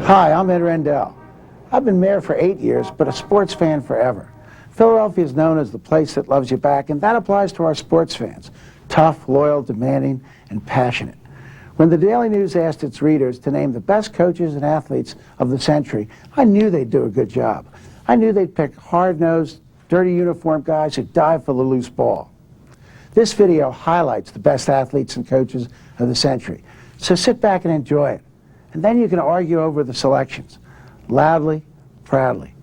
Hi, I'm Ed Rendell. I've been mayor for 8 years, but a sports fan forever. Philadelphia is known as the place that loves you back, and that applies to our sports fans. Tough, loyal, demanding, and passionate. When the Daily News asked its readers to name the best coaches and athletes of the century, I knew they'd do a good job. I knew they'd pick hard-nosed, dirty uniform guys who dive for the loose ball. This video highlights the best athletes and coaches of the century. So sit back and enjoy it. And then you can argue over the selections. Loudly, proudly.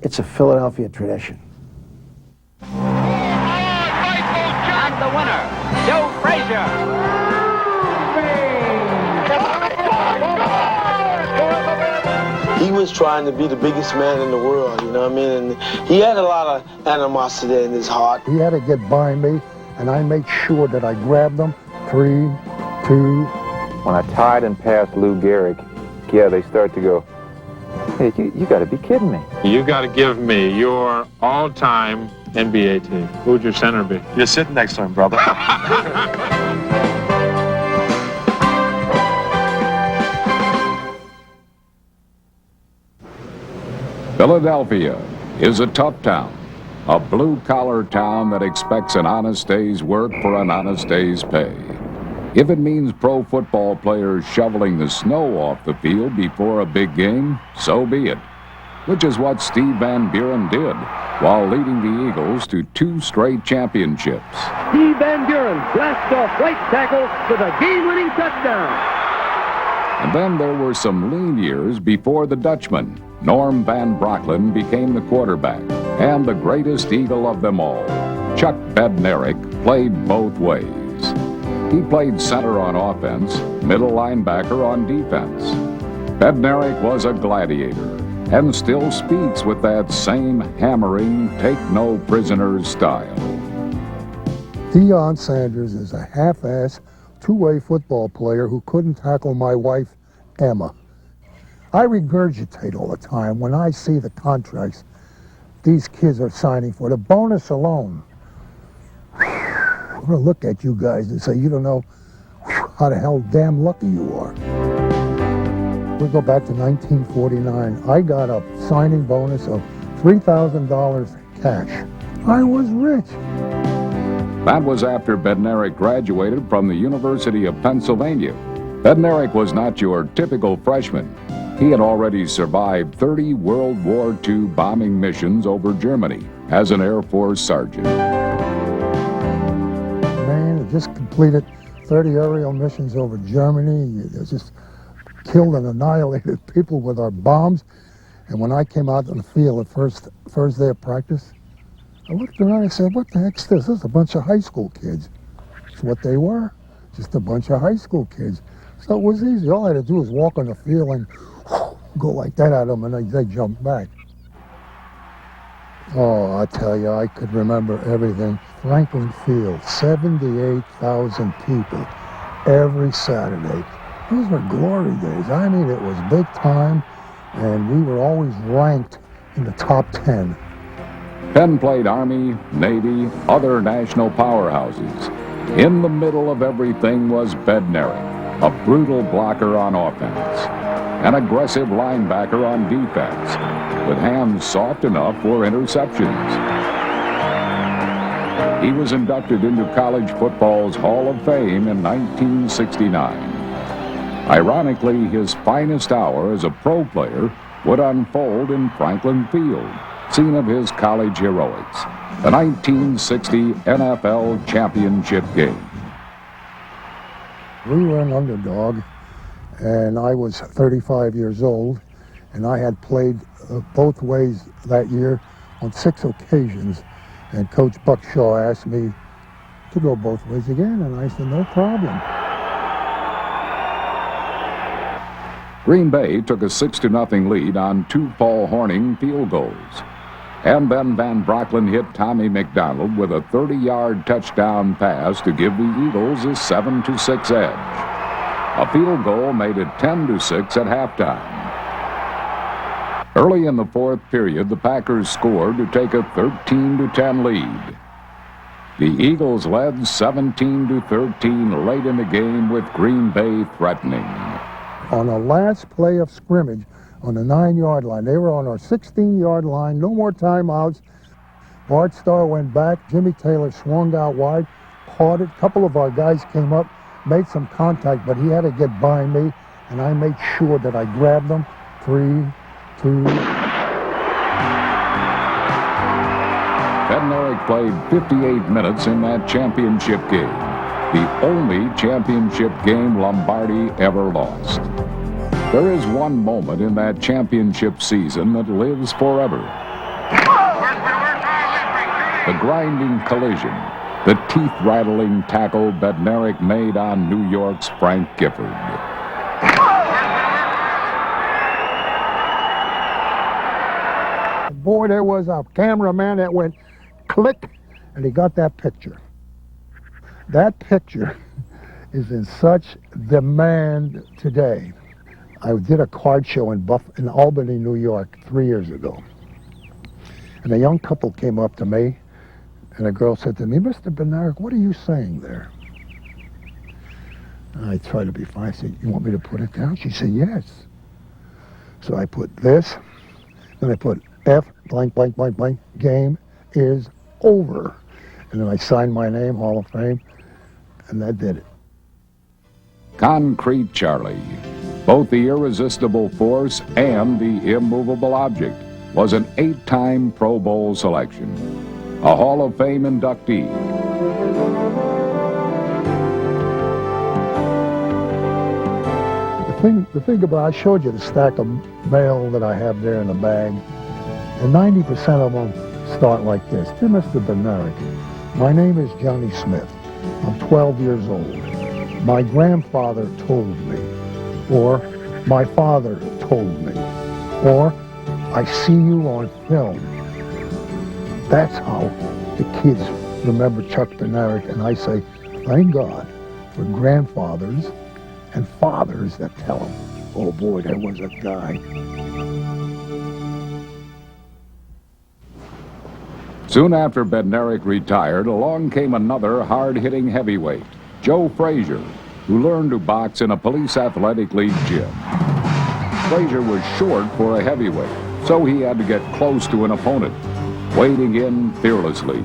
It's a Philadelphia tradition. And the winner, Joe Frazier. He was trying to be the biggest man in the world, you know what I mean? And he had a lot of animosity in his heart. He had to get by me, and I made sure that I grabbed him. 3, 2. When I tied and passed Lou Gehrig, yeah, they start to go, hey, you got to be kidding me. You got to give me your all-time NBA team. Who'd your center be? You're sitting next to him, brother. Philadelphia is a tough town, a blue-collar town that expects an honest day's work for an honest day's pay. If it means pro football players shoveling the snow off the field before a big game, so be it. Which is what Steve Van Buren did while leading the Eagles to 2 straight championships. Steve Van Buren blasts off right tackle with a game-winning touchdown. And then there were some lean years before the Dutchman, Norm Van Brocklin, became the quarterback. And the greatest Eagle of them all, Chuck Bednarik, played both ways. He played center on offense, middle linebacker on defense. Bednarik was a gladiator and still speaks with that same hammering, take-no-prisoners style. Deion Sanders is a half-ass, two-way football player who couldn't tackle my wife, Emma. I regurgitate all the time when I see the contracts these kids are signing for. The bonus alone. I'm going to look at you guys and say, you don't know how the hell damn lucky you are. We go back to 1949. I got a signing bonus of $3,000 cash. I was rich. That was after Bednarik graduated from the University of Pennsylvania. Bednarik was not your typical freshman. He had already survived 30 World War II bombing missions over Germany as an Air Force sergeant. Man, it just completed 30 aerial missions over Germany. It just killed and annihilated people with our bombs. And when I came out on the field the first day of practice, I looked around and I said, what the heck's this? This is a bunch of high school kids. That's what they were, just a bunch of high school kids. So it was easy. All I had to do was walk on the field and go like that at them, and they jumped back. Oh, I tell you, I could remember everything. Franklin Field, 78,000 people every Saturday. Those were glory days. I mean, it was big time, and we were always ranked in the top 10. Penn played Army, Navy, other national powerhouses. In the middle of everything was Bednarik, a brutal blocker on offense, an aggressive linebacker on defense, with hands soft enough for interceptions. He was inducted into college football's Hall of Fame in 1969. Ironically, his finest hour as a pro player would unfold in Franklin Field, scene of his college heroics, the 1960 NFL championship game. We were an underdog, and I was 35 years old, and I had played both ways that year on 6 occasions, and Coach Buck Shaw asked me to go both ways again, and I said, no problem. Green Bay took a 6-0 lead on 2 Paul Hornung field goals. And then Van Brocklin hit Tommy McDonald with a 30-yard touchdown pass to give the Eagles a 7-6 edge. A field goal made it 10-6 at halftime. Early in the 4th period, the Packers scored to take a 13-10 lead. The Eagles led 17-13 late in the game with Green Bay threatening. On the last play of scrimmage, on the 9-yard line. They were on our 16-yard line, no more timeouts. Bart Starr went back, Jimmy Taylor swung out wide, caught it. A couple of our guys came up, made some contact, but he had to get by me, and I made sure that I grabbed them. 3, 2. Bednarik played 58 minutes in that championship game, the only championship game Lombardi ever lost. There is one moment in that championship season that lives forever. The grinding collision, the teeth-rattling tackle Bednarik made on New York's Frank Gifford. Boy, there was a cameraman that went click, and he got that picture. That picture is in such demand today. I did a card show in Albany, New York, 3 years ago. And a young couple came up to me, and a girl said to me, "Mr. Bednarik, what are you saying there?" And I tried to be fine. I said, "You want me to put it down?" She said, "Yes." So I put this, then I put F, blank, blank, blank, blank, game is over. And then I signed my name, Hall of Fame, and that did it. Concrete Charlie, both the irresistible force and the immovable object, was an 8-time Pro Bowl selection, a Hall of Fame inductee. The thing about, I showed you the stack of mail that I have there in the bag, and 90% of them start like this. "Dear Mr. Bednarik, my name is Johnny Smith. I'm 12 years old. My grandfather told me," or "My father told me," or "I see you on film." That's how the kids remember Chuck Bednarik, and I say, thank God for grandfathers and fathers that tell them, "Oh boy, there was a guy." Soon after Bednarik retired, along came another hard-hitting heavyweight, Joe Frazier, who learned to box in a police athletic league gym. Frazier was short for a heavyweight, so he had to get close to an opponent, wading in fearlessly,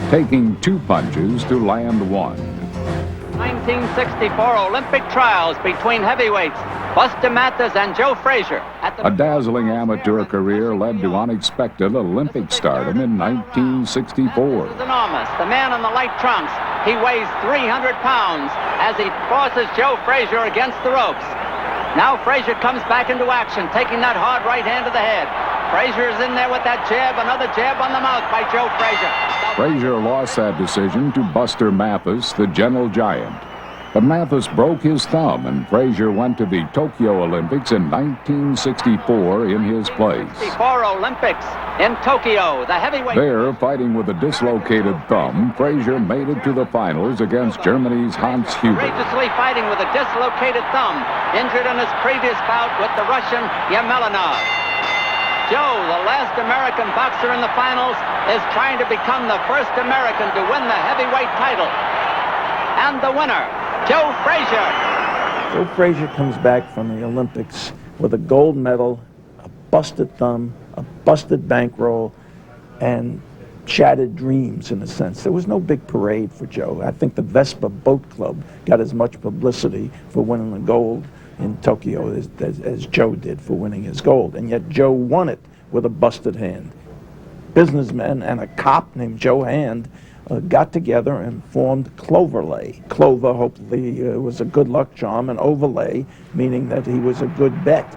taking 2 punches to land 1. 1964 Olympic trials between heavyweights Buster Mathis and Joe Frazier. A dazzling amateur career led to unexpected Olympic stardom in 1964. This is enormous. The man in the light trunks, he weighs 300 pounds as he forces Joe Frazier against the ropes. Now Frazier comes back into action, taking that hard right hand to the head. Frazier is in there with that jab, another jab on the mouth by Joe Frazier. Frazier lost that decision to Buster Mathis, the gentle giant. But Mathis broke his thumb, and Frazier went to the Tokyo Olympics in 1964 in his place. 64 Olympics in Tokyo, the heavyweight. There, fighting with a dislocated thumb, Frazier made it to the finals against Germany's Hans Huber. Courageously fighting with a dislocated thumb, injured in his previous bout with the Russian Yemelinov. Joe, the last American boxer in the finals, is trying to become the first American to win the heavyweight title. And the winner, Joe Frazier. Joe Frazier comes back from the Olympics with a gold medal, a busted thumb, a busted bankroll, and shattered dreams, in a sense. There was no big parade for Joe. I think the Vespa Boat Club got as much publicity for winning the gold in Tokyo as Joe did for winning his gold. And yet Joe won it with a busted hand. Businessmen and a cop named Joe Hand got together and formed Cloverlay. Clover, hopefully, was a good luck charm, and overlay, meaning that he was a good bet.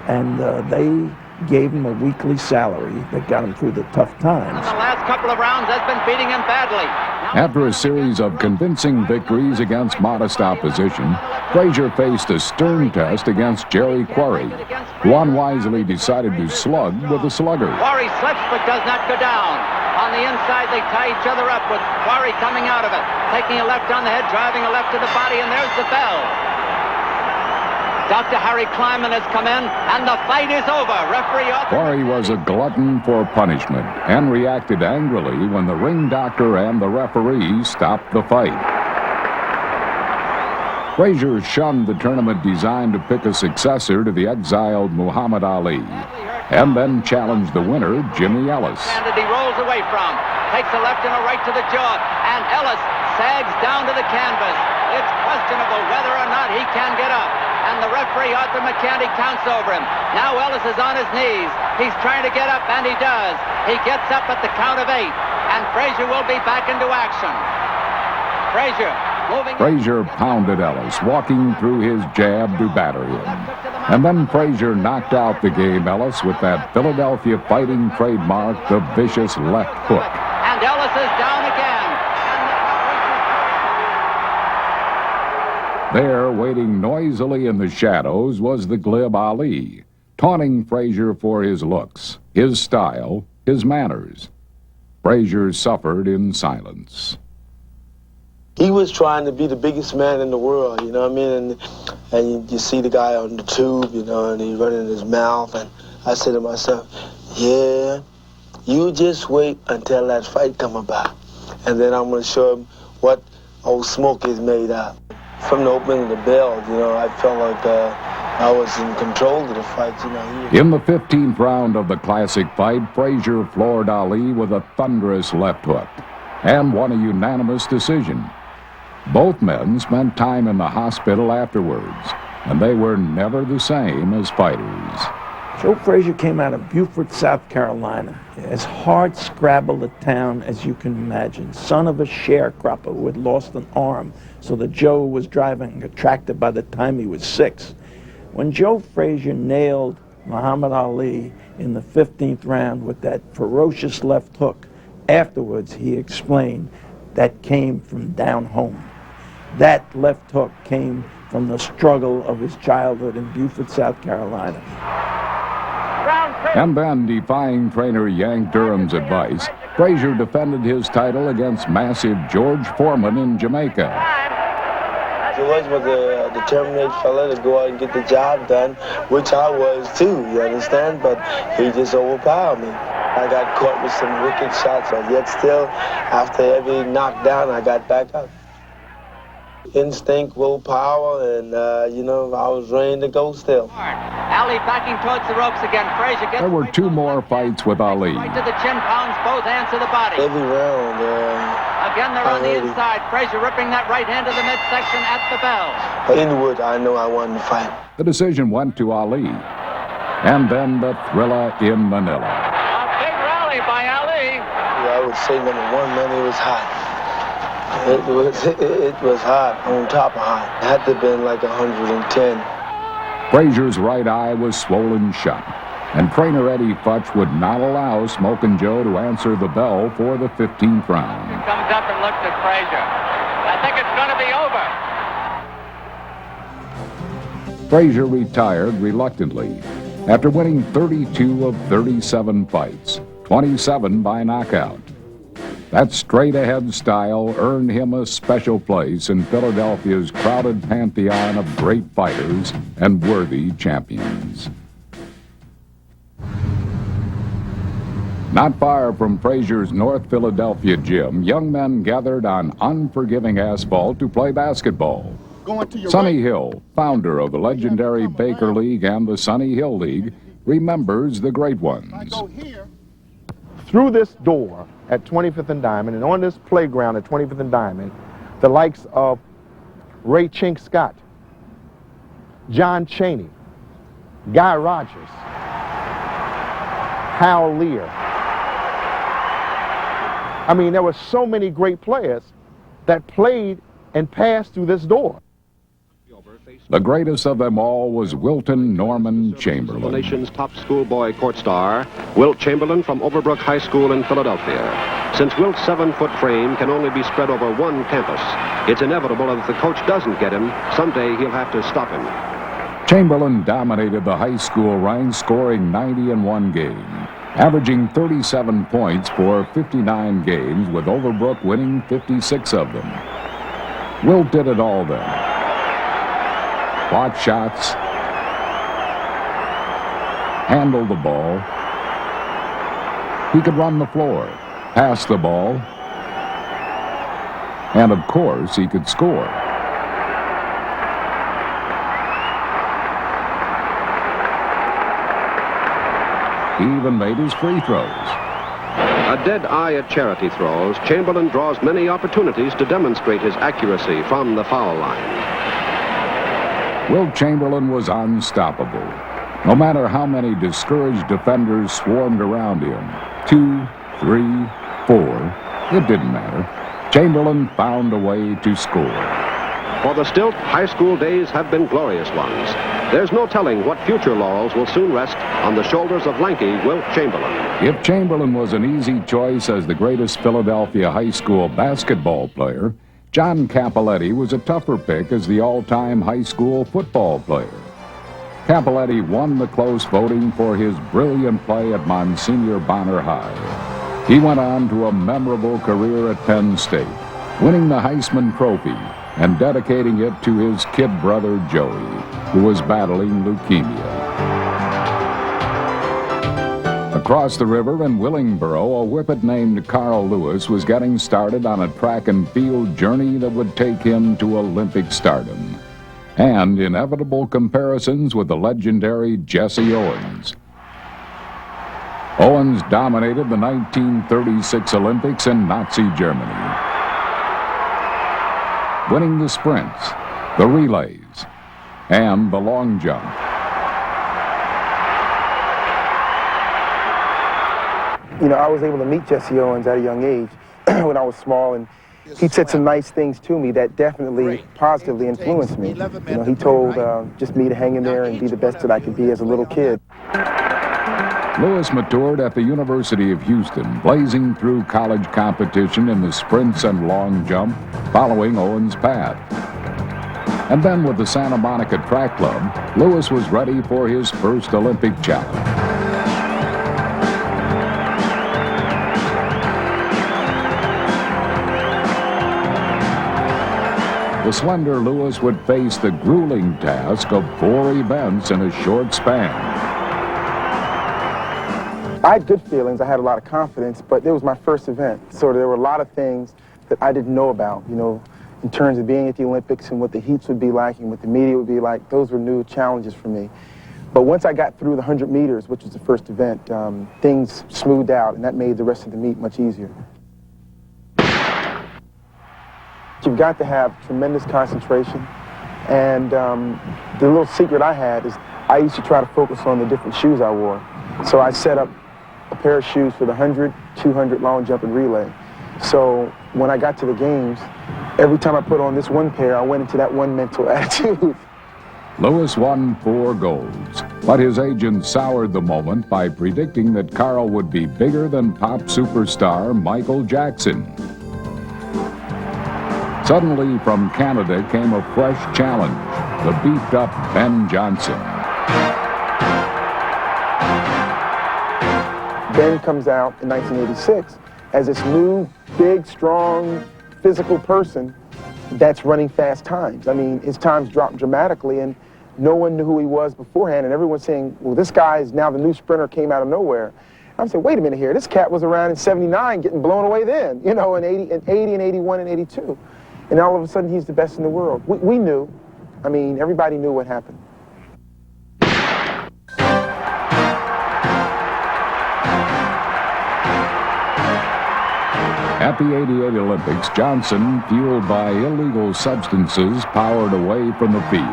And they gave him a weekly salary that got him through the tough times. The last couple of rounds has been beating him badly. After a series of convincing victories against modest opposition, Frazier faced a stern test against Jerry Quarry, who unwisely decided to slug with a slugger. Quarry slips but does not go down. On the inside, they tie each other up with Quarry coming out of it, taking a left on the head, driving a left to the body, and there's the bell. Dr. Harry Kleiman has come in, and the fight is over. Referee off. Quarry was a glutton for punishment and reacted angrily when the ring doctor and the referee stopped the fight. Frazier shunned the tournament designed to pick a successor to the exiled Muhammad Ali, and then challenged the winner, Jimmy Ellis. And he rolls away from, takes a left and a right to the jaw, and Ellis sags down to the canvas. It's questionable whether or not he can get up. And the referee, Arthur McCandy, counts over him. Now Ellis is on his knees. He's trying to get up, and he does. He gets up at the count of 8, and Frazier will be back into action. Frazier moving. Frazier pounded Ellis, walking through his jab to batter him. And then Frazier knocked out the game Ellis with that Philadelphia fighting trademark, the vicious left hook. And Ellis is down again. There, waiting noisily in the shadows, was the glib Ali, taunting Frazier for his looks, his style, his manners. Frazier suffered in silence. He was trying to be the biggest man in the world, you know what I mean? And you see the guy on the tube, you know, and he's running his mouth. And I said to myself, yeah, you just wait until that fight come about. And then I'm going to show him what old smoke is made of. From the opening of the bell, you know, I felt like I was in control of the fight, you know. In the 15th round of the classic fight, Frazier floored Ali with a thunderous left hook and won a unanimous decision. Both men spent time in the hospital afterwards, and they were never the same as fighters. Joe Frazier came out of Beaufort, South Carolina, as hard-scrabbled a town as you can imagine. Son of a sharecropper who had lost an arm, so that Joe was driving a tractor by the time he was 6. When Joe Frazier nailed Muhammad Ali in the 15th round with that ferocious left hook, afterwards he explained that came from down home. That left hook came from the struggle of his childhood in Beaufort, South Carolina. And then, defying trainer Yank Durham's advice, Frazier defended his title against massive George Foreman in Jamaica. George was a determined fella to go out and get the job done, which I was too, you understand? But he just overpowered me. I got caught with some wicked shots, but yet still, after every knockdown, I got back up. Instinct, willpower, and, you know, I was ready to go still. Ali backing towards the ropes again. Frazier gets... There were 2 more fights with Ali. Right to the chin, pounds both hands to the body. Every round, again, they're on the inside. Frazier ripping that right hand to the midsection at the bell. Inward, I know I won the fight. The decision went to Ali. And then the thriller in Manila. A big rally by Ali. Yeah, I would say number 1, man, it was hot. It was hot, on top of hot. It had to have been like 110. Frazier's right eye was swollen shut, and trainer Eddie Futch would not allow Smokin' Joe to answer the bell for the 15th round. Comes up and looks at Frazier. I think it's going to be over. Frazier retired reluctantly after winning 32 of 37 fights, 27 by knockout. That straight-ahead style earned him a special place in Philadelphia's crowded pantheon of great fighters and worthy champions. Not far from Frazier's North Philadelphia gym, young men gathered on unforgiving asphalt to play basketball. Sonny Hill, founder of the legendary Baker League and the Sonny Hill League, remembers the great ones. Through this door at 25th and Diamond, and on this playground at 25th and Diamond, the likes of Ray Chink Scott, John Chaney, Guy Rogers, Hal Lear. I mean, there were so many great players that played and passed through this door. The greatest of them all was Wilton Norman Chamberlain. The nation's top schoolboy court star, Wilt Chamberlain from Overbrook High School in Philadelphia. Since Wilt's 7-foot frame can only be spread over one campus, it's inevitable that if the coach doesn't get him, someday he'll have to stop him. Chamberlain dominated the high school ranks, scoring 90 in one game, averaging 37 points for 59 games, with Overbrook winning 56 of them. Wilt did it all then. Block shots, handled the ball. He could run the floor, pass the ball, and of course he could score. He even made his free throws. A dead eye at charity throws, Chamberlain draws many opportunities to demonstrate his accuracy from the foul line. Wilt Chamberlain was unstoppable. No matter how many discouraged defenders swarmed around him, 2, 3, 4, it didn't matter. Chamberlain found a way to score. For the Stilt, high school days have been glorious ones. There's no telling what future laurels will soon rest on the shoulders of lanky Wilt Chamberlain. If Chamberlain was an easy choice as the greatest Philadelphia high school basketball player, John Cappelletti was a tougher pick as the all-time high school football player. Cappelletti won the close voting for his brilliant play at Monsignor Bonner High. He went on to a memorable career at Penn State, winning the Heisman Trophy and dedicating it to his kid brother Joey, who was battling leukemia. Across the river in Willingboro, a whippet named Carl Lewis was getting started on a track and field journey that would take him to Olympic stardom, and inevitable comparisons with the legendary Jesse Owens. Owens dominated the 1936 Olympics in Nazi Germany, winning the sprints, the relays, and the long jump. You know, I was able to meet Jesse Owens at a young age when I was small, and he said some nice things to me that definitely positively influenced me. You know, he told just me to hang in there and be the best that I could be as a little kid. Lewis matured at the University of Houston, blazing through college competition in the sprints and long jump, following Owens' path. And then with the Santa Monica Track Club, Lewis was ready for his first Olympic challenge. The slender Lewis would face the grueling task of 4 events in a short span. I had good feelings, I had a lot of confidence, but it was my first event. So there were a lot of things that I didn't know about, you know, in terms of being at the Olympics and what the heats would be like and what the media would be like. Those were new challenges for me. But once I got through the 100 meters, which was the first event, things smoothed out, and that made the rest of the meet much easier. You've got to have tremendous concentration, and the little secret I had is I used to try to focus on the different shoes I wore. So I set up a pair of shoes for the 100, 200 long jump and relay. So when I got to the games, every time I put on this one pair, I went into that one mental attitude. Lewis won 4 golds, but his agent soured the moment by predicting that Carl would be bigger than pop superstar Michael Jackson. Suddenly, from Canada came a fresh challenge, the beefed-up Ben Johnson. Ben comes out in 1986 as this new, big, strong, physical person that's running fast times. I mean, his times dropped dramatically, and no one knew who he was beforehand, and everyone's saying, well, this guy is now the new sprinter, came out of nowhere. I'm saying, wait a minute here, this cat was around in 79 getting blown away then, you know, in 80 and 81 and 82. And all of a sudden, he's the best in the world. We knew. I mean, everybody knew what happened. At the 88 Olympics, Johnson, fueled by illegal substances, powered away from the field.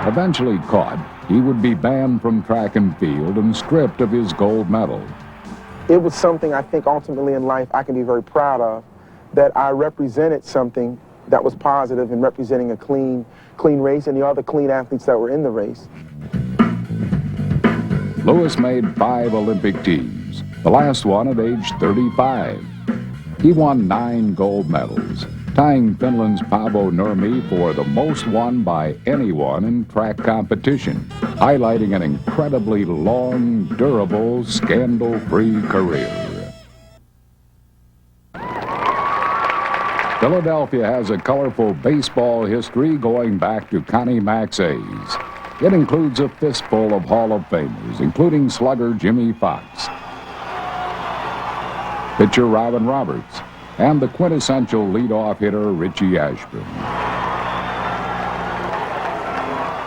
Eventually caught, he would be banned from track and field and stripped of his gold medal. It was something I think ultimately in life I can be very proud of, that I represented something that was positive in representing a clean race and the other clean athletes that were in the race. Lewis made 5 Olympic teams, the last one at age 35. He won 9 gold medals, tying Finland's Paavo Nurmi for the most won by anyone in track competition, highlighting an incredibly long, durable, scandal-free career. Philadelphia has a colorful baseball history going back to Connie Mack's A's. It includes a fistful of Hall of Famers, including slugger Jimmy Fox. pitcher Robin Roberts, and the quintessential leadoff hitter Richie Ashburn.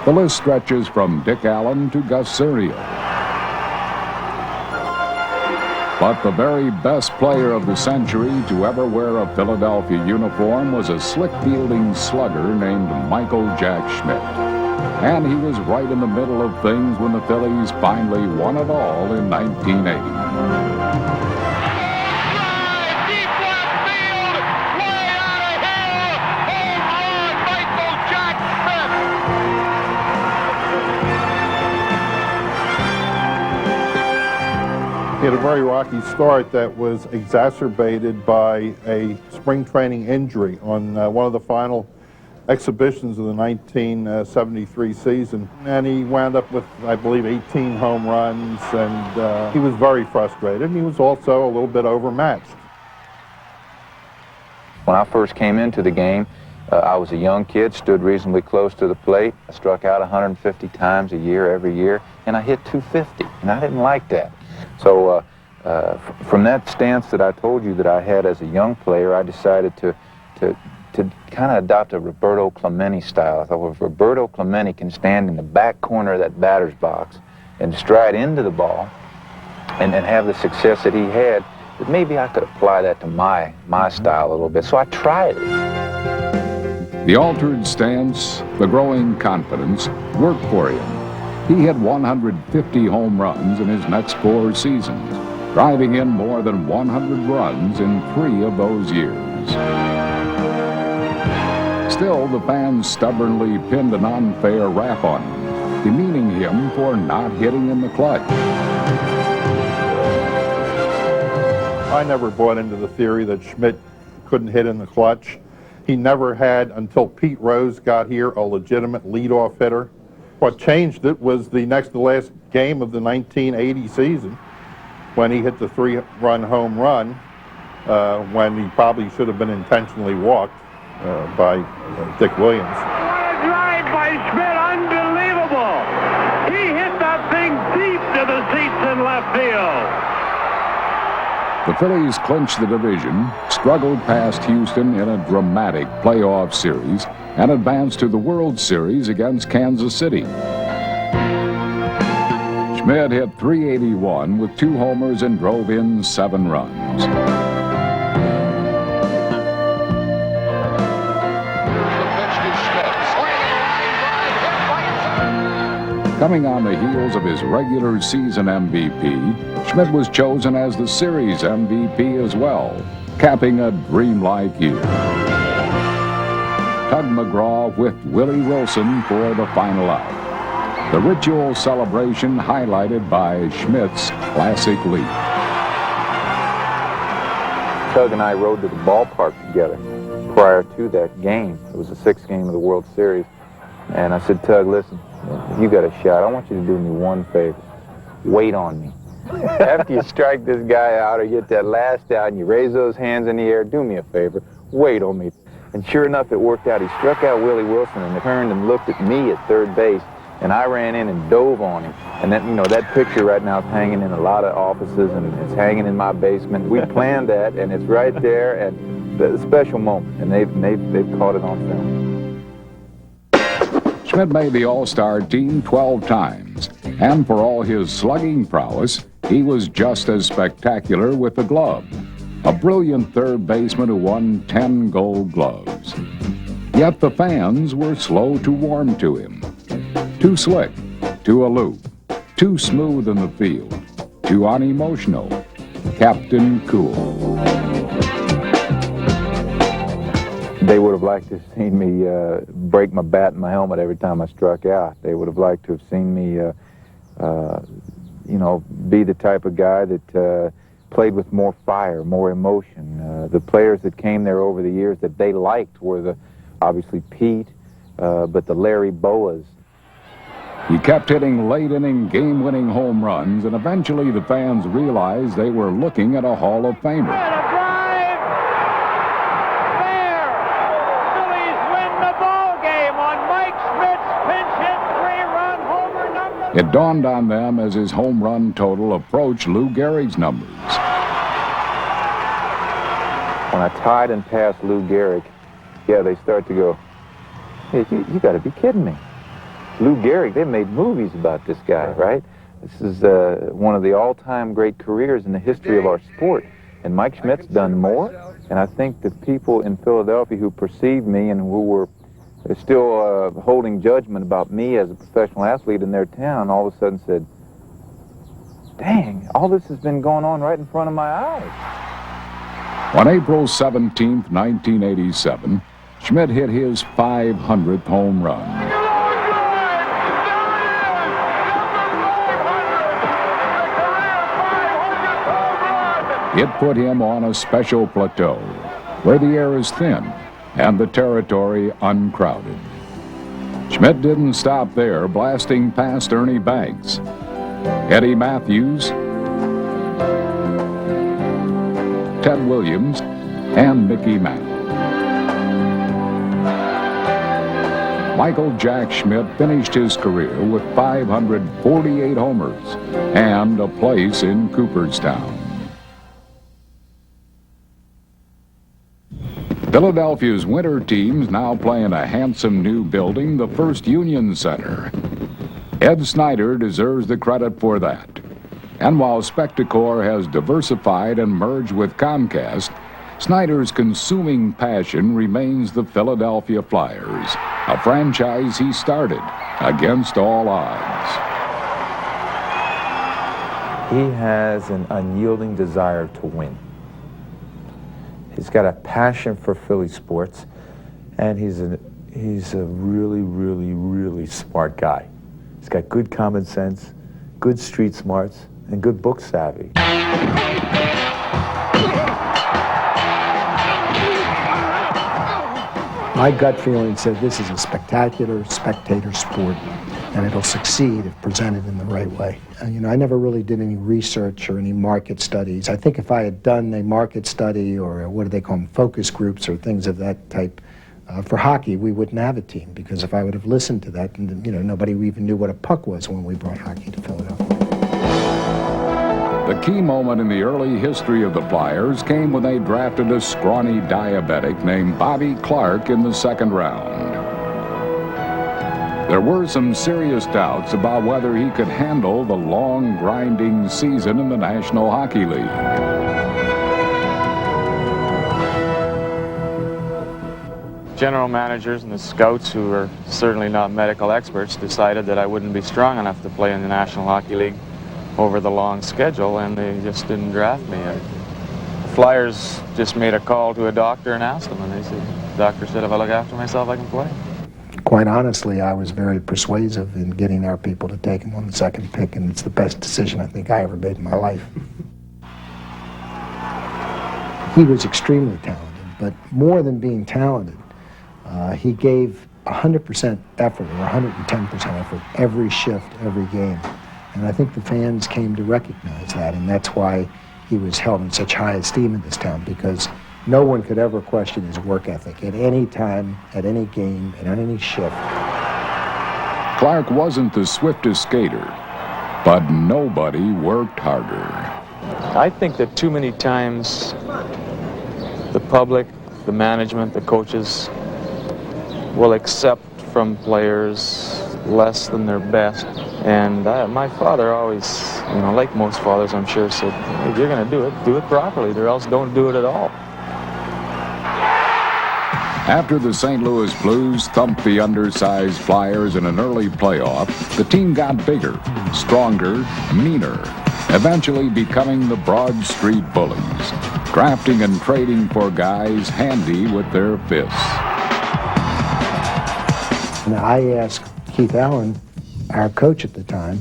The list stretches from Dick Allen to Gus Serial. But the very best player of the century to ever wear a Philadelphia uniform was a slick-fielding slugger named Michael Jack Schmidt. And he was right in the middle of things when the Phillies finally won it all in 1980. He had a very rocky start that was exacerbated by a spring training injury on one of the final exhibitions of the 1973 season. And he wound up with, I believe, 18 home runs, and he was very frustrated, and he was also a little bit overmatched. When I first came into the game, I was a young kid, stood reasonably close to the plate. I struck out 150 times a year, every year, and I hit 250, and I didn't like that. So from that stance that I told you that I had as a young player, I decided to kind of adopt a Roberto Clemente style. I thought, well, if Roberto Clemente can stand in the back corner of that batter's box and stride into the ball and have the success that he had, that maybe I could apply that to my style a little bit. So I tried it. The altered stance, the growing confidence, worked for him. He hit 150 home runs in his next 4 seasons, driving in more than 100 runs in 3 of those years. Still, the fans stubbornly pinned an unfair rap on him, demeaning him for not hitting in the clutch. I never bought into the theory that Schmidt couldn't hit in the clutch. He never had, until Pete Rose got here, a legitimate leadoff hitter. What changed it was the next to last game of the 1980 season, when he hit the 3-run home run, when he probably should have been intentionally walked by Dick Williams. What a drive by Schmidt, unbelievable! He hit that thing deep to the seats in left field. The Phillies clinched the division, struggled past Houston in a dramatic playoff series, and advanced to the World Series against Kansas City. Schmidt hit .381 with 2 homers and drove in 7 runs. Coming on the heels of his regular season MVP, Schmidt was chosen as the series MVP as well, capping a dreamlike year. Tug McGraw with Willie Wilson for the final out. The ritual celebration highlighted by Schmidt's classic leap. Tug and I rode to the ballpark together prior to that game. It was the 6th game of the World Series. And I said, Tug, listen, if you got a shot, I want you to do me one favor. Wait on me. After you strike this guy out or get that last out and you raise those hands in the air, do me a favor. Wait on me. And sure enough, it worked out. He struck out Willie Wilson and turned and looked at me at third base. And I ran in and dove on him. And that, you know, that picture right now is hanging in a lot of offices, and it's hanging in my basement. We planned that, and it's right there, and it's a special moment. And they've caught it on film. Schmidt made the All-Star team 12 times, and for all his slugging prowess, he was just as spectacular with the glove. A brilliant third baseman who won 10 Gold Gloves. Yet the fans were slow to warm to him. Too slick, too aloof, too smooth in the field, too unemotional, Captain Cool. They would have liked to have seen me break my bat and my helmet every time I struck out. They would have liked to have seen me, you know, be the type of guy that played with more fire, more emotion. The players that came there over the years that they liked were obviously Pete, but the Larry Boas. He kept hitting late-inning, game-winning home runs, and eventually the fans realized they were looking at a Hall of Famer. It dawned on them as his home run total approached Lou Gehrig's numbers. When I tied and passed Lou Gehrig, yeah, they start to go, hey, you got to be kidding me. Lou Gehrig, they made movies about this guy, right? This is one of the all-time great careers in the history of our sport. And Mike Schmidt's done more. And I think the people in Philadelphia who perceived me and who were still holding judgment about me as a professional athlete in their town all of a sudden said, dang, all this has been going on right in front of my eyes. On April 17, 1987, Schmidt hit his 500th home run. It put him on a special plateau where the air is thin and the territory uncrowded. Schmidt didn't stop there, blasting past Ernie Banks, Eddie Matthews, Ted Williams, and Mickey Mantle. Michael Jack Schmidt finished his career with 548 homers and a place in Cooperstown. Philadelphia's winter teams now play in a handsome new building, the First Union Center. Ed Snyder deserves the credit for that. And while Spectacor has diversified and merged with Comcast, Snyder's consuming passion remains the Philadelphia Flyers, a franchise he started against all odds. He has an unyielding desire to win. He's got a passion for Philly sports, and he's a really, really, really smart guy. He's got good common sense, good street smarts, and good book savvy. My gut feeling said this is a spectacular spectator sport, and it'll succeed if presented in the right way. You know, I never really did any research or any market studies. I think if I had done a market study or what do they call them, focus groups or things of that type for hockey, we wouldn't have a team, because if I would have listened to that, you know, nobody even knew what a puck was when we brought hockey to Philadelphia. The key moment in the early history of the Flyers came when they drafted a scrawny diabetic named Bobby Clark in the second round. There were some serious doubts about whether he could handle the long, grinding season in the National Hockey League. General managers and the scouts, who are certainly not medical experts, decided that I wouldn't be strong enough to play in the National Hockey League over the long schedule, and they just didn't draft me. The Flyers just made a call to a doctor and asked him, and they said, the doctor said, if I look after myself, I can play. Quite honestly, I was very persuasive in getting our people to take him on the second pick, and it's the best decision I think I ever made in my life. He was extremely talented, but more than being talented, he gave 100% effort, or 110% effort, every shift, every game. And I think the fans came to recognize that, and that's why he was held in such high esteem in this town, because no one could ever question his work ethic at any time, at any game, and on any shift. Clark wasn't the swiftest skater, but nobody worked harder. I think that too many times the public, the management, the coaches will accept from players less than their best. And my father always, you know, like most fathers, I'm sure, said, if you're going to do it properly, or else don't do it at all. After the St. Louis Blues thumped the undersized Flyers in an early playoff, the team got bigger, stronger, meaner, eventually becoming the Broad Street Bullies, drafting and trading for guys handy with their fists. And I asked Keith Allen, our coach at the time,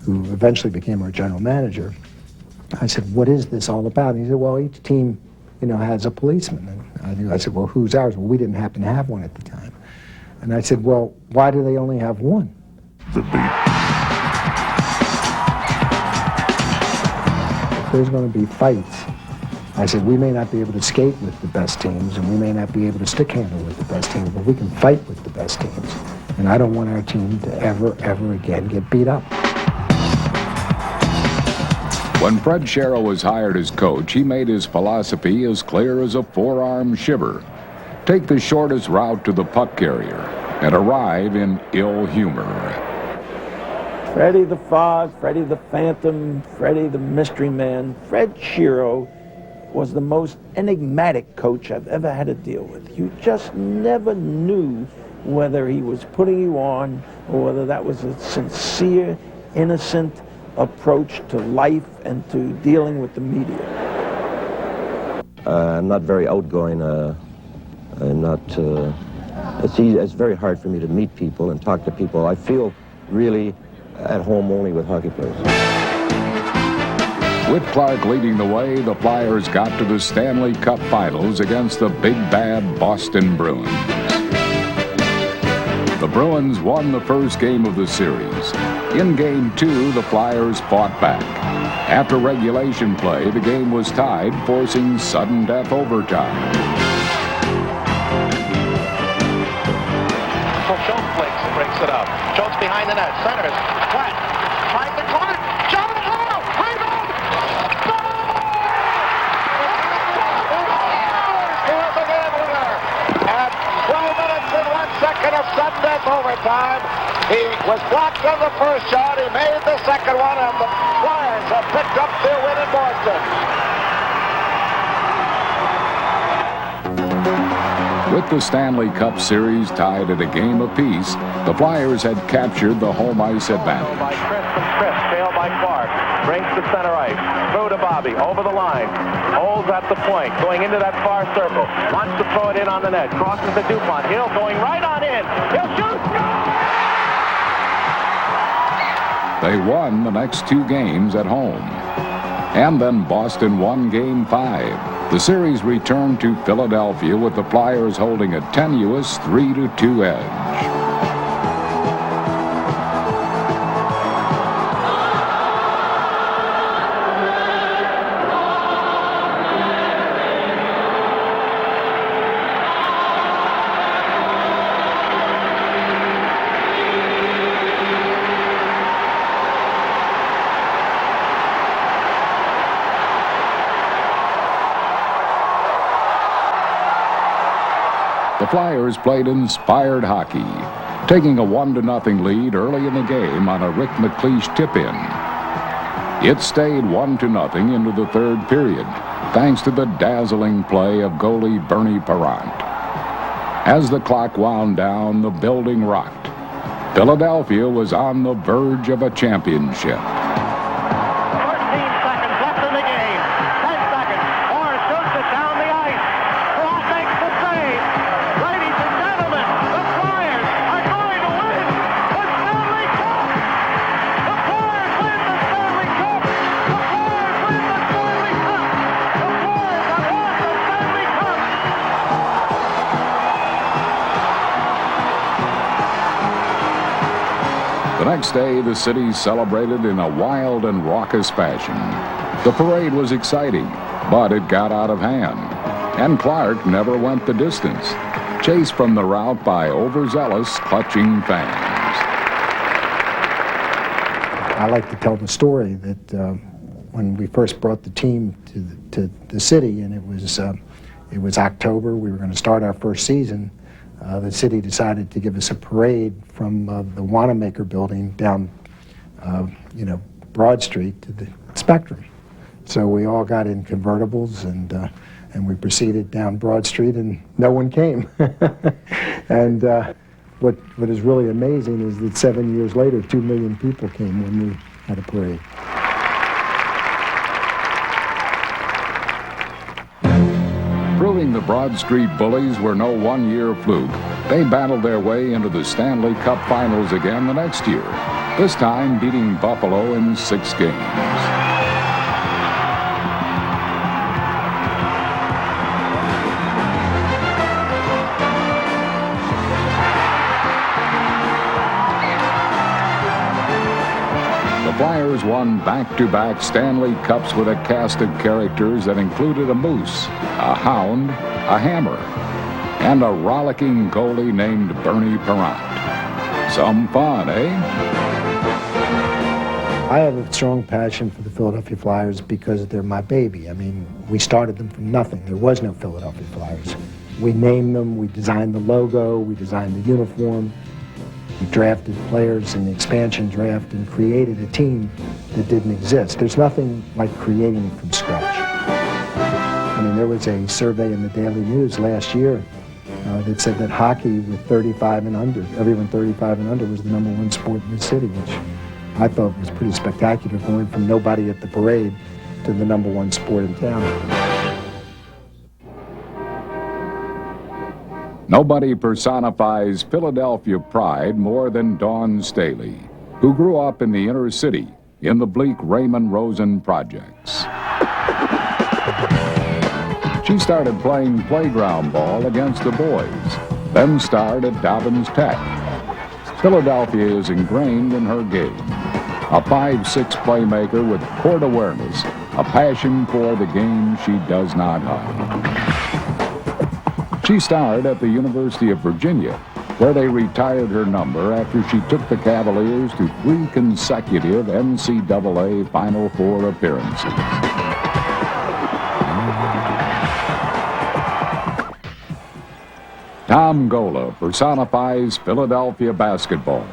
who eventually became our general manager, I said, what is this all about? And he said, well, each team, you know, has a policeman. And I said, well, who's ours? Well, we didn't happen to have one at the time. And I said, well, why do they only have one? The beat. If there's going to be fights, I said, we may not be able to skate with the best teams, and we may not be able to stick handle with the best teams, but we can fight with the best teams. And I don't want our team to ever again get beat up. When Fred Sherrill was hired as coach, he made his philosophy as clear as a four-arm shiver. Take the shortest route to the puck carrier and arrive in ill humor. Freddie the Fog, Freddie the Phantom, Freddie the Mystery Man. Fred Sherrill was the most enigmatic coach I've ever had to deal with. You just never knew whether he was putting you on or whether that was a sincere, innocent approach to life and to dealing with the media. I'm not very outgoing. It's very hard for me to meet people and talk to people. I feel really at home only with hockey players. With Clark leading the way, the Flyers got to the Stanley Cup Finals against the big bad Boston Bruins. The Bruins won the first game of the series. In Game 2, the Flyers fought back. After regulation play, the game was tied, forcing sudden death overtime. So Schultz breaks it up. Schultz behind the net, centers, flat, tries the corner, shot it, rebound! He was the game winner. At 12 minutes and 1 second of sudden death overtime, he was blocked on the first shot, he made the second one, and the Flyers have picked up their win in Boston. With the Stanley Cup Series tied at a game apiece, the Flyers had captured the home ice advantage. By Chris, tailed by Clark, brings to center ice, throw to Bobby, over the line, holds at the point, going into that far circle, wants to throw it in on the net, crosses the DuPont, Hill going right on in, he'll shoot, They won the next 2 games at home. And then Boston won Game 5. The series returned to Philadelphia with the Flyers holding a tenuous 3-2 edge. The Flyers played inspired hockey, taking a 1-0 lead early in the game on a Rick McLeish tip-in. It stayed 1-0 into the third period, thanks to the dazzling play of goalie Bernie Parent. As the clock wound down, the building rocked. Philadelphia was on the verge of a championship. 13 seconds left in the game, 10 seconds, Orr shoots it down the ice, Ross makes the save. Ladies and gentlemen, the Flyers are going to win the Stanley Cup! The Flyers win the Stanley Cup! The Flyers win the Stanley Cup! The Flyers have won the Stanley Cup! The next day, the city celebrated in a wild and raucous fashion. The parade was exciting, but it got out of hand. And Clark never went the distance, chased from the route by overzealous, clutching fans. I like to tell the story that when we first brought the team to the city, and it was October, we were going to start our first season, the city decided to give us a parade from the Wanamaker building down, Broad Street to the Spectrum. So we all got in convertibles and we proceeded down Broad Street, and no one came. And what is really amazing is that 7 years later, 2 million people came when we had a parade. Proving the Broad Street Bullies were no one-year fluke, they battled their way into the Stanley Cup Finals again the next year, this time beating Buffalo in 6 games. The Flyers won back-to-back Stanley Cups with a cast of characters that included a moose, a hound, a hammer, and a rollicking goalie named Bernie Parent. Some fun, eh? I have a strong passion for the Philadelphia Flyers because they're my baby. I mean, we started them from nothing. There was no Philadelphia Flyers. We named them, we designed the logo, we designed the uniform, we drafted players in the expansion draft and created a team that didn't exist. There's nothing like creating it from scratch. I mean, there was a survey in the Daily News last year that said that hockey with 35 and under, everyone 35 and under was the #1 sport in the city, which I thought was pretty spectacular, going from nobody at the parade to the #1 sport in town. Nobody personifies Philadelphia pride more than Dawn Staley, who grew up in the inner city in the bleak Raymond Rosen projects. She started playing playground ball against the boys, then starred at Dobbins Tech. Philadelphia is ingrained in her game. A 5'6" playmaker with court awareness, a passion for the game she does not hide. She starred at the University of Virginia, where they retired her number after she took the Cavaliers to 3 consecutive NCAA Final Four appearances. Tom Gola personifies Philadelphia basketball,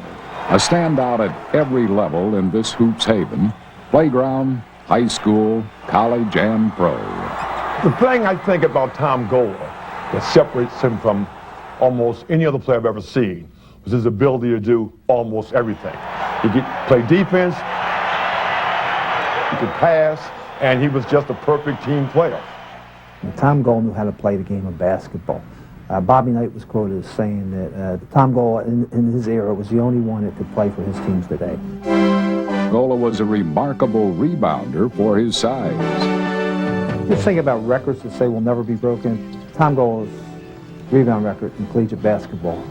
a standout at every level in this hoops haven, playground, high school, college, and pro. The thing I think about Tom Gola that separates him from almost any other player I've ever seen was his ability to do almost everything. He could play defense, he could pass, and he was just a perfect team player. Tom Gola knew how to play the game of basketball. Bobby Knight was quoted as saying that Tom Gola, in his era, was the only one that could play for his teams today. Gola was a remarkable rebounder for his size. Just think about records that say will never be broken. Tom Gola's rebound record in collegiate basketball,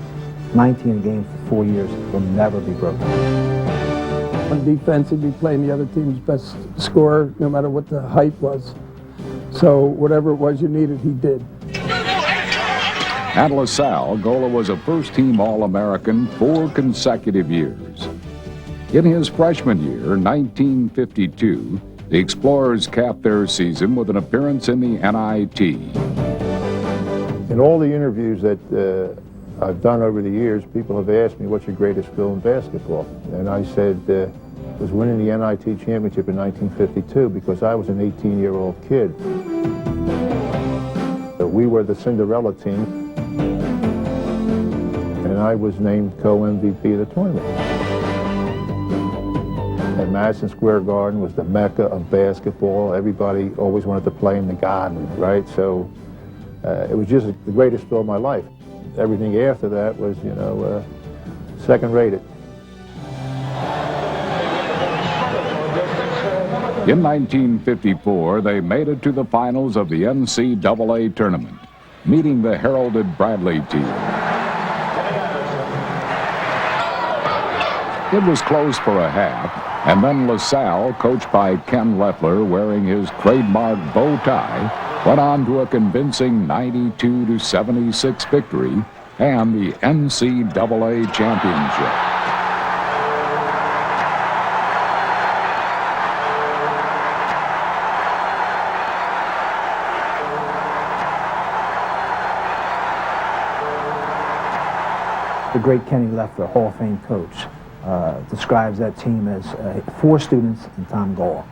19 games for 4 years, will never be broken. On defense, he'd be playing the other team's best scorer, no matter what the height was. So whatever it was you needed, he did. At LaSalle, Gola was a first-team All-American 4 consecutive years. In his freshman year, 1952, the Explorers capped their season with an appearance in the NIT. In all the interviews that I've done over the years, people have asked me, what's your greatest fill in basketball? And I said, it was winning the NIT championship in 1952 because I was an 18-year-old kid. We were the Cinderella team, and I was named co-MVP of the tournament. And Madison Square Garden was the mecca of basketball. Everybody always wanted to play in the Garden, right? So it was just the greatest fill of my life. Everything after that was, you know, second-rated. In 1954, they made it to the finals of the NCAA tournament, meeting the heralded Bradley team. It was close for a half, and then LaSalle, coached by Ken Leffler wearing his trademark bow tie, went on to a convincing 92-76 victory and the NCAA championship. The great Kenny Leffler, Hall of Fame coach, describes that team as 4 students and Tom Gola.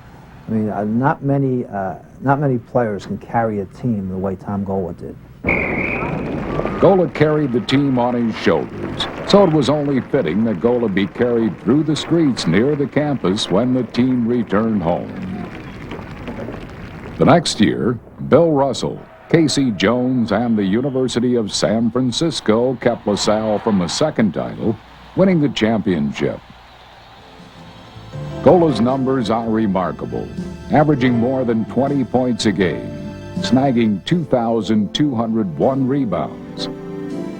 I mean, not many players can carry a team the way Tom Gola did. Gola carried the team on his shoulders, so it was only fitting that Gola be carried through the streets near the campus when the team returned home. The next year, Bill Russell, Casey Jones, and the University of San Francisco kept LaSalle from the second title, winning the championship. Gola's numbers are remarkable, averaging more than 20 points a game, snagging 2,201 rebounds.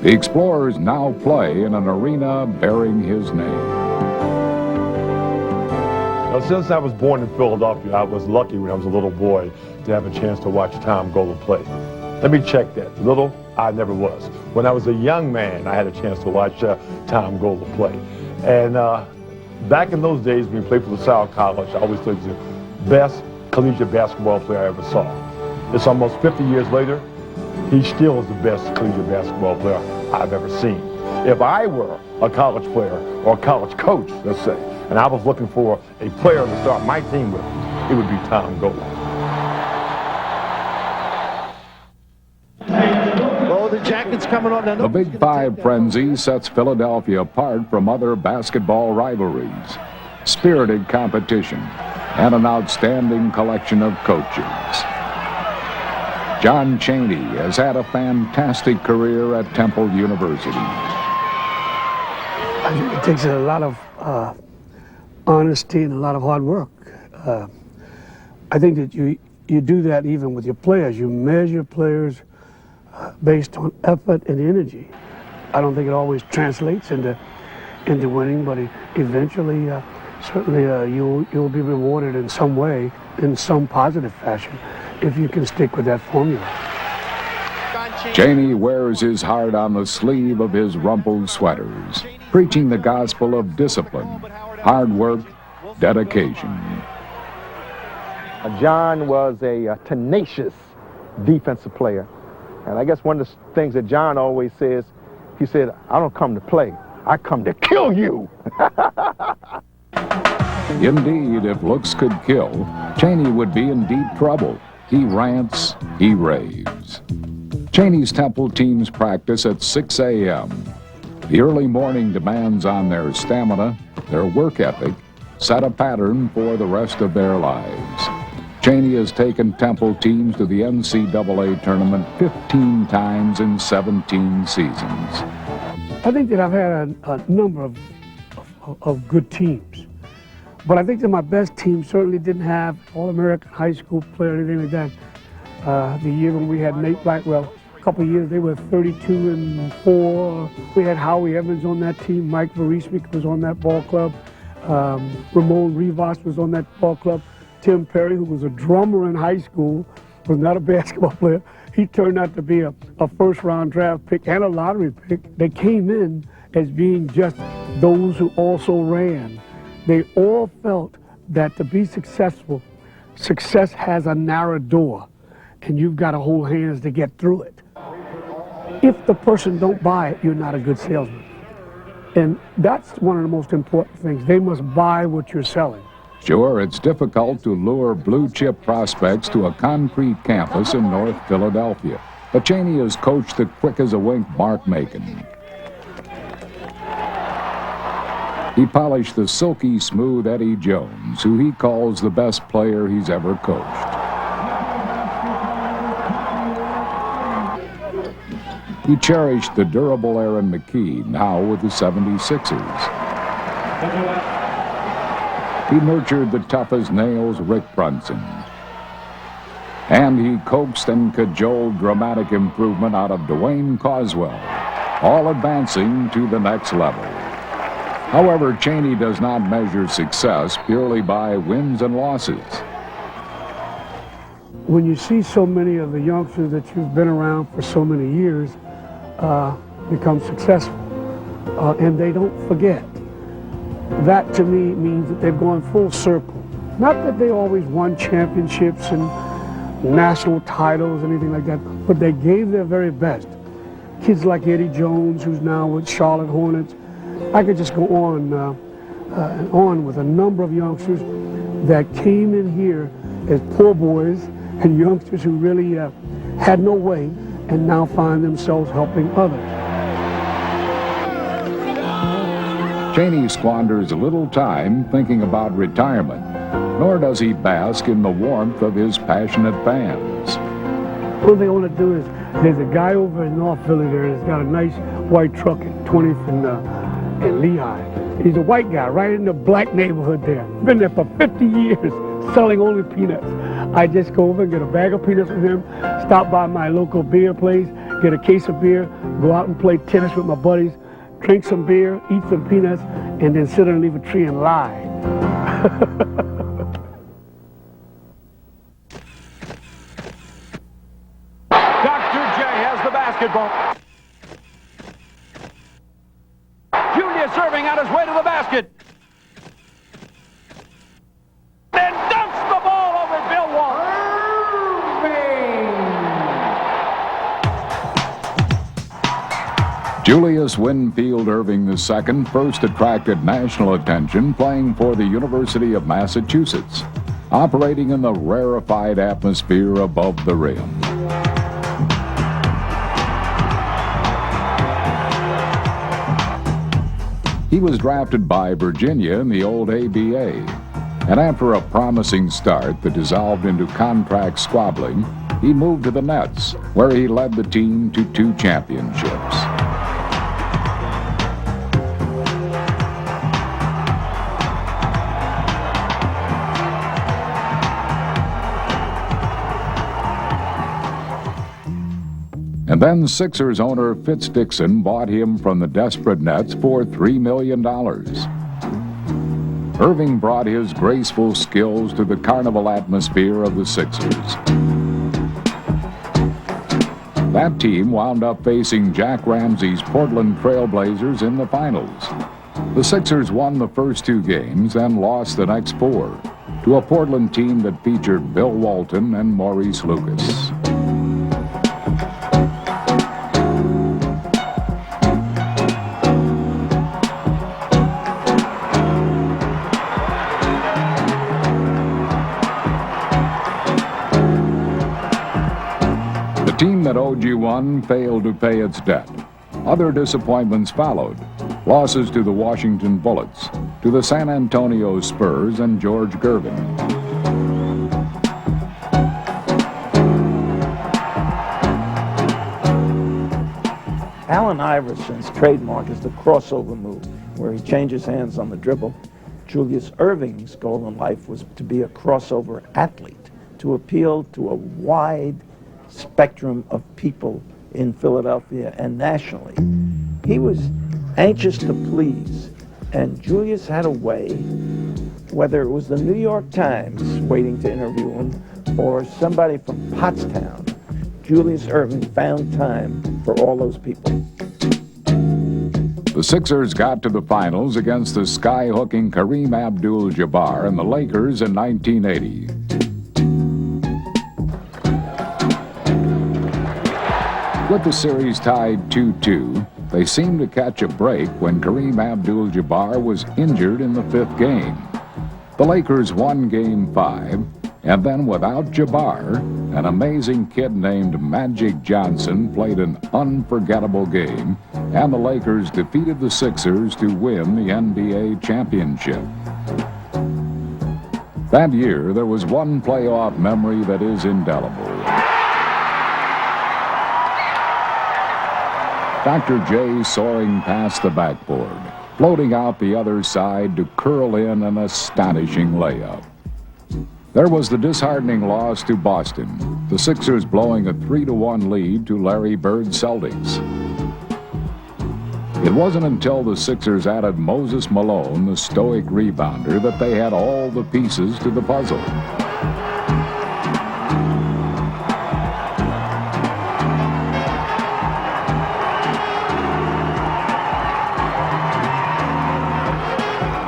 The Explorers now play in an arena bearing his name. Now, since I was born in Philadelphia, I was lucky when I was a little boy to have a chance to watch Tom Gola play. Let me check that. Little, I never was. When I was a young man, I had a chance to watch Tom Gola play. And back in those days when we played for LaSalle College, I always thought he was the best collegiate basketball player I ever saw. It's almost 50 years later, he still is the best collegiate basketball player I've ever seen. If I were a college player or a college coach, let's say, and I was looking for a player to start my team with, it would be Tom Gold. Oh, the Jackets coming on. The Big Five frenzy sets Philadelphia apart from other basketball rivalries. Spirited competition and an outstanding collection of coaches. John Chaney has had a fantastic career at Temple University. I think it takes a lot of honesty and a lot of hard work. I think that you do that even with your players. You measure players based on effort and energy. I don't think it always translates into winning, but eventually, certainly you'll be rewarded in some way, in some positive fashion, if you can stick with that formula. Chaney wears his heart on the sleeve of his rumpled sweaters, preaching the gospel of discipline, hard work, dedication. John was a tenacious defensive player. And I guess one of the things that John always says, he said, I don't come to play, I come to kill you. Indeed, if looks could kill, Chaney would be in deep trouble. He rants, he raves. Chaney's Temple teams practice at 6 a.m. The early morning demands on their stamina, their work ethic, set a pattern for the rest of their lives. Chaney has taken Temple teams to the NCAA tournament 15 times in 17 seasons. I think that I've had a number of good teams. But I think that my best team certainly didn't have All-American high school player or anything like that. The year when we had Nate Blackwell, a couple of years, they were 32-4. We had Howie Evans on that team. Mike Varismik was on that ball club. Ramon Rivas was on that ball club. Tim Perry, who was a drummer in high school, was not a basketball player. He turned out to be a first-round draft pick and a lottery pick. They came in as being just those who also ran. They all felt that to be successful, success has a narrow door, and you've got to hold hands to get through it. If the person don't buy it, you're not a good salesman. And that's one of the most important things. They must buy what you're selling. Sure, it's difficult to lure blue-chip prospects to a concrete campus in North Philadelphia, but Chaney has coached the quick-as-a-wink Mark Macon. He polished the silky smooth Eddie Jones, who he calls the best player he's ever coached. He cherished the durable Aaron McKee, now with the 76ers. He nurtured the tough-as-nails Rick Brunson. And he coaxed and cajoled dramatic improvement out of Dwayne Coswell, all advancing to the next level. However, Chaney does not measure success purely by wins and losses. When you see so many of the youngsters that you've been around for so many years become successful, and they don't forget, that to me means that they've gone full circle. Not that they always won championships and national titles, anything like that, but they gave their very best. Kids like Eddie Jones, who's now with Charlotte Hornets. I could just go on and on with a number of youngsters that came in here as poor boys and youngsters who really had no way and now find themselves helping others. Chaney squanders little time thinking about retirement, nor does he bask in the warmth of his passionate fans. What they want to do is, there's a guy over in North Philly there that's got a nice white truck at 20th and Lehigh. He's a white guy right in the black neighborhood there. Been there for 50 years, selling only peanuts. I just go over and get a bag of peanuts from him, stop by my local beer place, get a case of beer, go out and play tennis with my buddies, drink some beer, eat some peanuts, and then sit underneath a tree and lie. Dr. J has the basketball. Junior serving on his way to the basket. Julius Winfield Irving II first attracted national attention playing for the University of Massachusetts, operating in the rarefied atmosphere above the rim. He was drafted by Virginia in the old ABA, and after a promising start that dissolved into contract squabbling, he moved to the Nets, where he led the team to 2 championships. And then Sixers owner Fitz Dixon bought him from the desperate Nets for $3 million. Irving brought his graceful skills to the carnival atmosphere of the Sixers. That team wound up facing Jack Ramsey's Portland Trailblazers in the finals. The Sixers won the first 2 games and lost the next 4 to a Portland team that featured Bill Walton and Maurice Lucas. The team that owed you one failed to pay its debt. Other disappointments followed. Losses to the Washington Bullets, to the San Antonio Spurs, and George Gervin. Allen Iverson's trademark is the crossover move, where he changes hands on the dribble. Julius Irving's goal in life was to be a crossover athlete, to appeal to a wide spectrum of people in Philadelphia and nationally. He was anxious to please, and Julius had a way, whether it was the New York Times waiting to interview him or somebody from Pottstown, Julius Irving found time for all those people. The Sixers got to the finals against the sky-hooking Kareem Abdul-Jabbar and the Lakers in 1980. With the series tied 2-2, they seemed to catch a break when Kareem Abdul-Jabbar was injured in the 5th game. The Lakers won Game 5, and then without Jabbar, an amazing kid named Magic Johnson played an unforgettable game, and the Lakers defeated the Sixers to win the NBA championship. That year, there was one playoff memory that is indelible. Dr. J soaring past the backboard, floating out the other side to curl in an astonishing layup. There was the disheartening loss to Boston, the Sixers blowing a 3-1 lead to Larry Bird's Celtics. It wasn't until the Sixers added Moses Malone, the stoic rebounder, that they had all the pieces to the puzzle.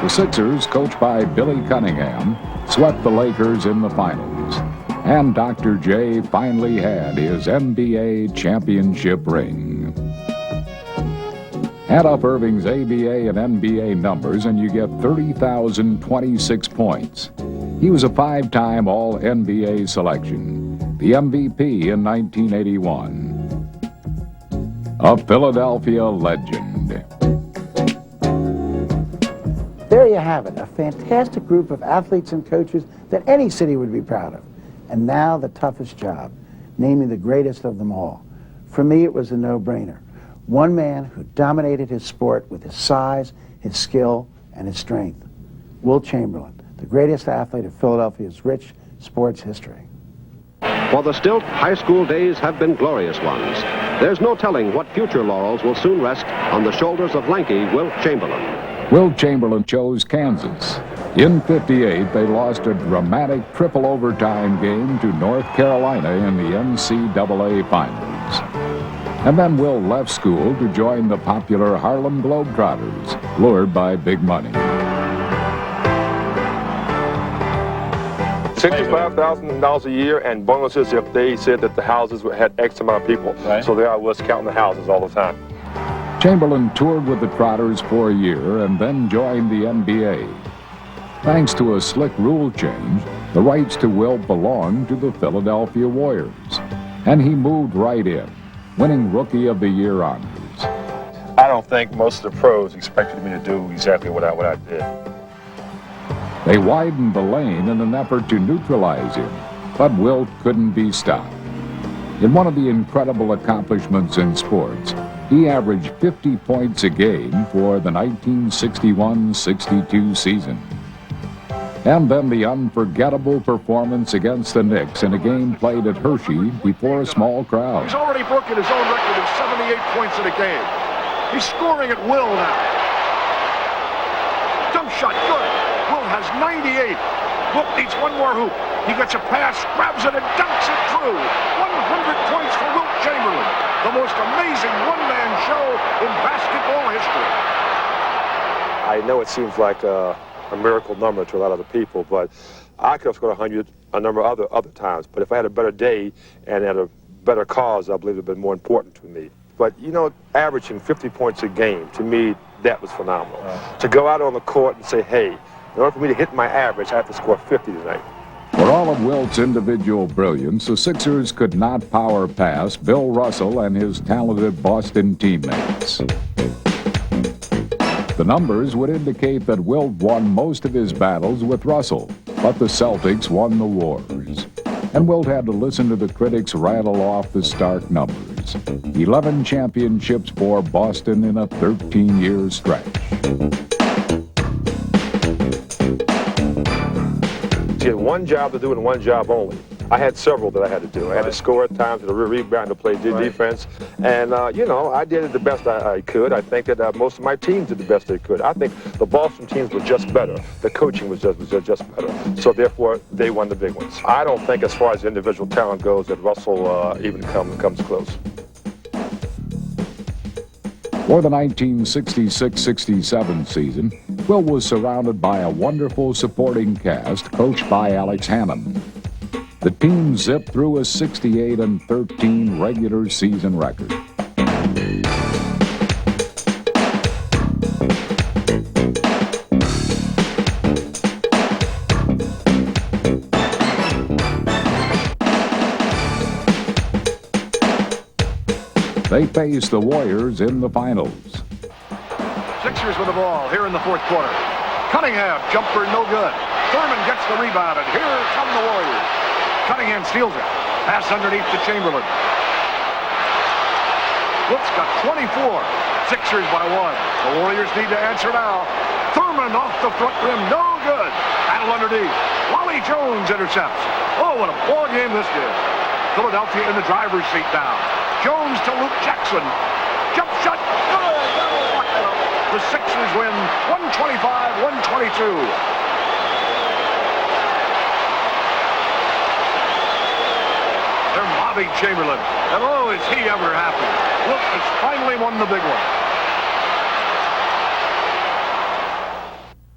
The Sixers, coached by Billy Cunningham, swept the Lakers in the finals, and Dr. J finally had his NBA championship ring. Add up Irving's ABA and NBA numbers and you get 30,026 points. He was a 5-time All-NBA selection, the MVP in 1981. A Philadelphia legend. There you have it, a fantastic group of athletes and coaches that any city would be proud of. And now the toughest job, naming the greatest of them all. For me, it was a no-brainer. One man who dominated his sport with his size, his skill, and his strength. Wilt Chamberlain, the greatest athlete of Philadelphia's rich sports history. For the Stilt, high school days have been glorious ones. There's no telling what future laurels will soon rest on the shoulders of lanky Wilt Chamberlain. Wilt Chamberlain chose Kansas. In '58, they lost a dramatic triple overtime game to North Carolina in the NCAA Finals. And then Wilt left school to join the popular Harlem Globetrotters, lured by big money. $65,000 a year and bonuses if they said that the houses had X amount of people. Right. So there I was counting the houses all the time. Chamberlain toured with the Trotters for a year and then joined the NBA. Thanks to a slick rule change, the rights to Wilt belonged to the Philadelphia Warriors, and he moved right in, winning Rookie of the Year honors. I don't think most of the pros expected me to do exactly what I did. They widened the lane in an effort to neutralize him, but Wilt couldn't be stopped. In one of the incredible accomplishments in sports, he averaged 50 points a game for the 1961-62 season. And then the unforgettable performance against the Knicks in a game played at Hershey before a small crowd. He's already broken his own record of 78 points in a game. He's scoring at will now. Jump shot, good. Wilt has 98. Wilt needs one more hoop. He gets a pass, grabs it, and dunks it through. 100 points for Wilt Chamberlain. The most amazing one-man show in basketball history. I know it seems like a miracle number to a lot of the people, but I could have scored 100 a number of other times. But if I had a better day and had a better cause, I believe it would have been more important to me. But, you know, averaging 50 points a game, to me, that was phenomenal. To go out on the court and say, hey, in order for me to hit my average, I have to score 50 tonight. For all of Wilt's individual brilliance, the Sixers could not power past Bill Russell and his talented Boston teammates. The numbers would indicate that Wilt won most of his battles with Russell, but the Celtics won the wars. And Wilt had to listen to the critics rattle off the stark numbers. 11 championships for Boston in a 13-year stretch. He had one job to do and one job only. I had several that I had to do. I had to score at times, to rebound, to play defense. And, you know, I did it the best I could. I think that most of my teams did the best they could. I think the Boston teams were just better. The coaching was just better. So, therefore, they won the big ones. I don't think, as far as individual talent goes, that Russell even comes close. For the 1966-67 season, Wilt was surrounded by a wonderful supporting cast coached by Alex Hammond. The team zipped through a 68-13 regular season record. They faced the Warriors in the finals. Sixers with the ball here in the fourth quarter. Cunningham, jumper, no good. Thurman gets the rebound, and here come the Warriors. Cunningham steals it. Pass underneath to Chamberlain. Wilt's got 24. Sixers by one. The Warriors need to answer now. Thurman off the front rim, no good. Battle underneath. Wally Jones intercepts. Oh, what a ball game this is. Philadelphia in the driver's seat now. Jones to Luke Jackson. Jump shot, good. The Sixers win 125-122. They're mobbing Chamberlain, and oh, is he ever happy. Wilt has finally won the big one.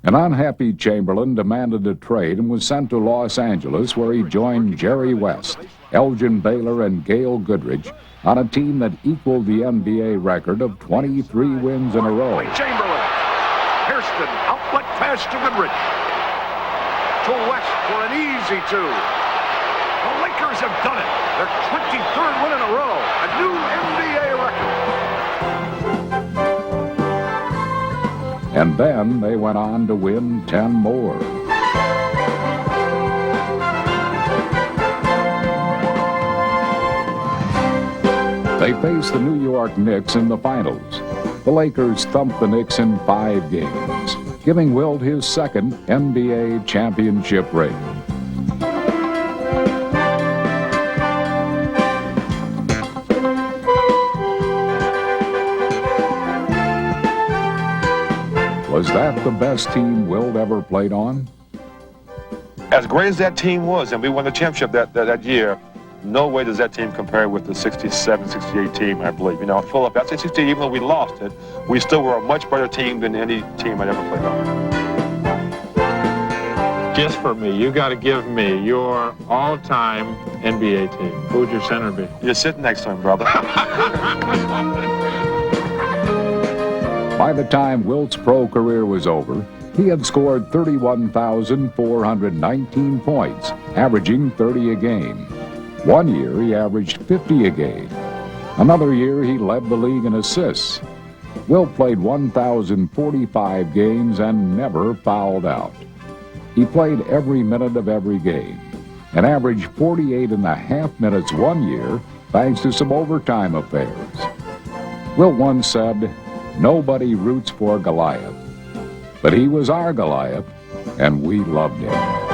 An unhappy Chamberlain demanded a trade and was sent to Los Angeles, where he joined Jerry West, Elgin Baylor, and Gail Goodrich on a team that equaled the NBA record of 23 wins in a row. Chamberlain. Hairston, outlet pass to Goodrich. To West for an easy two. The Lakers have done it. Their 23rd win in a row. A new NBA record. And then they went on to win 10 more. They faced the New York Knicks in the finals. The Lakers thumped the Knicks in 5 games, giving Wilt his second NBA championship ring. Was that the best team Wilt ever played on? As great as that team was, and we won the championship that year, no way does that team compare with the 67-68 team, I believe. You know, Philadelphia, that's 68, even though we lost it, we still were a much better team than any team I'd ever played on. Just for me, you got to give me your all-time NBA team. Who would your center be? You're sitting next to him, brother. By the time Wilt's pro career was over, he had scored 31,419 points, averaging 30 a game. One year, he averaged 50 a game. Another year, he led the league in assists. Wilt played 1,045 games and never fouled out. He played every minute of every game and averaged 48.5 minutes one year thanks to some overtime affairs. Wilt once said, "Nobody roots for Goliath, but he was our Goliath, and we loved him."